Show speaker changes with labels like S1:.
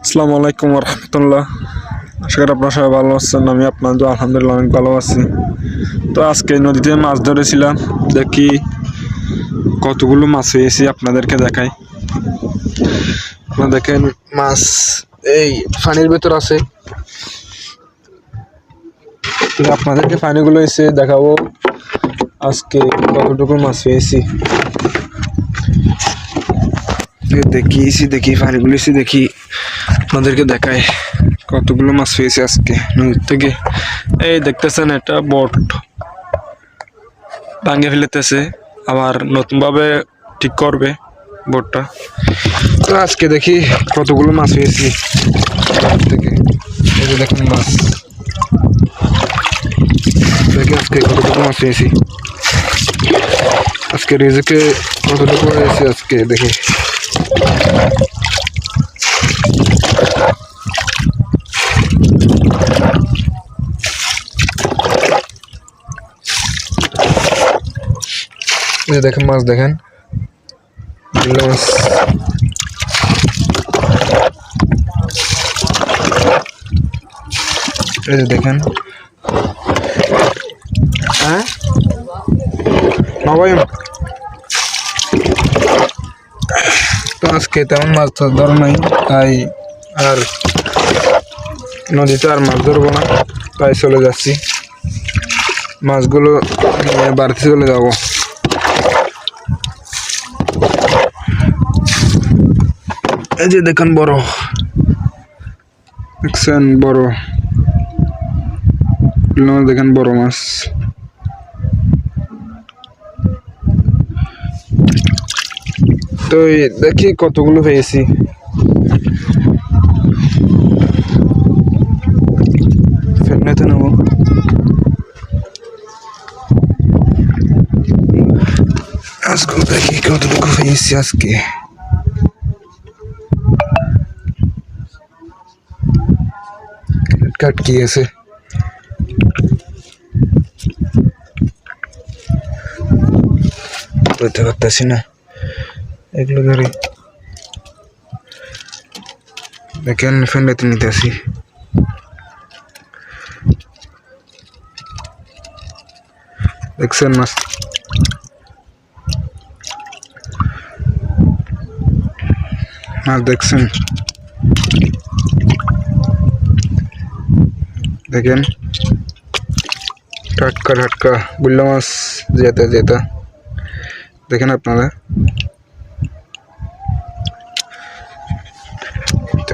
S1: আসসালামু আলাইকুম রহমতুল্লাহ। আশা করি আপনারা সবাই ভালো আছেন। আমি আপনাদের আলহামদুলিল্লাহ অনেক ভালো আছি। তো আজকে নদীতে মাছ ধরেছিলাম, দেখি কতগুলো মাছ পেয়েছি আপনাদেরকে দেখাই। আপনারা দেখেন মাছ এই পানির ভেতর আছে। আপনাদেরকে পানিগুলো এসে দেখাবো আজকে কতটুকু মাছ পেয়েছি। দেখি পানিগুলো এসে দেখি আপনাদেরকে দেখায় কতগুলো মাছ পেয়েছি আজকে নদীর থেকে। এই দেখতেছেন এটা বোট ভাঙে ফেলেতেছে, আবার নতুন ভাবে ঠিক করবে বোটটা। তো আজকে দেখি কতগুলো মাছ পেয়েছি থেকে। এই যে দেখুন মাছ, দেখি আজকে কতটুকু মাছ পেয়েছি। আজকে রিজিকে কতটুকু হয়েছে আজকে দেখি। দেখেন মাছ, দেখেন মাছ। এই যে দেখেন, হ্যাঁ ভাই। তো আজকে তেমন মাছ ধরা নাই, তাই আর নদীতে আর মাছ ধরবো না, তাই চলে যাচ্ছি। মাছগুলো নিয়ে বাড়িতে চলে যাবো। এই যে দেখেন বড়, দেখছেন বড়, দেখেন বড় মাছ। তো দেখি কতগুলো পেয়েছি। ফেলতে নেবো। আজকে দেখি কতটুকু পেয়েছি আজকে। কাট কি আছে, বুঝতে পারতেছি না। এগুলো ধরে দেখেন ফেলতে নিতে আসি। দেখছেন মাছ, মাছ দেখছেন, দেখেন টাটকা টাটকা বুল্লা মাছ যেটা যেটা দেখেন আপনারা।